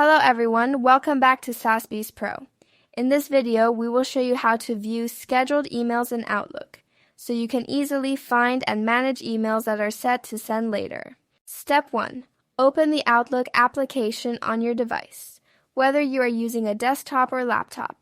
Hello everyone, welcome back to Saas Pro. In this video, we will show you how to view scheduled emails in Outlook, so you can easily find and manage emails that are set to send later. Step 1. Open the Outlook application on your device, whether you are using a desktop or laptop,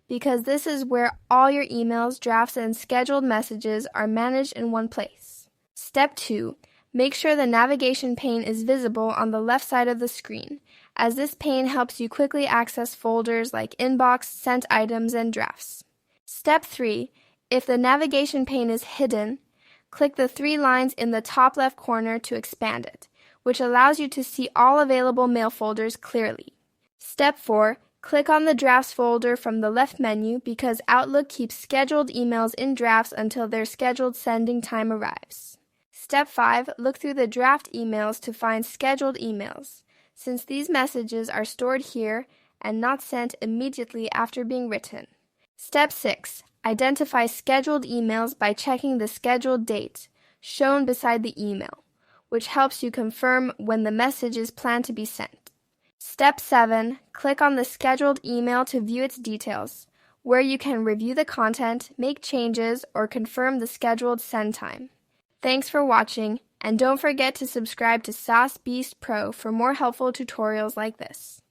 because this is where all your emails, drafts, and scheduled messages are managed in one place. Step 2. Make sure the navigation pane is visible on the left side of the screen, as this pane helps you quickly access folders like Inbox, Sent Items, and Drafts. Step 3. If the navigation pane is hidden, click the 3 lines in the top left corner to expand it, which allows you to see all available mail folders clearly. Step 4. Click on the Drafts folder from the left menu because Outlook keeps scheduled emails in drafts until their scheduled sending time arrives. Step 5. Look through the draft emails to find scheduled emails, since these messages are stored here and not sent immediately after being written. Step 6. Identify scheduled emails by checking the scheduled date shown beside the email, which helps you confirm when the message is planned to be sent. Step 7. Click on the scheduled email to view its details, where you can review the content, make changes, or confirm the scheduled send time. Thanks for watching, and don't forget to subscribe to Saas Pro for more helpful tutorials like this.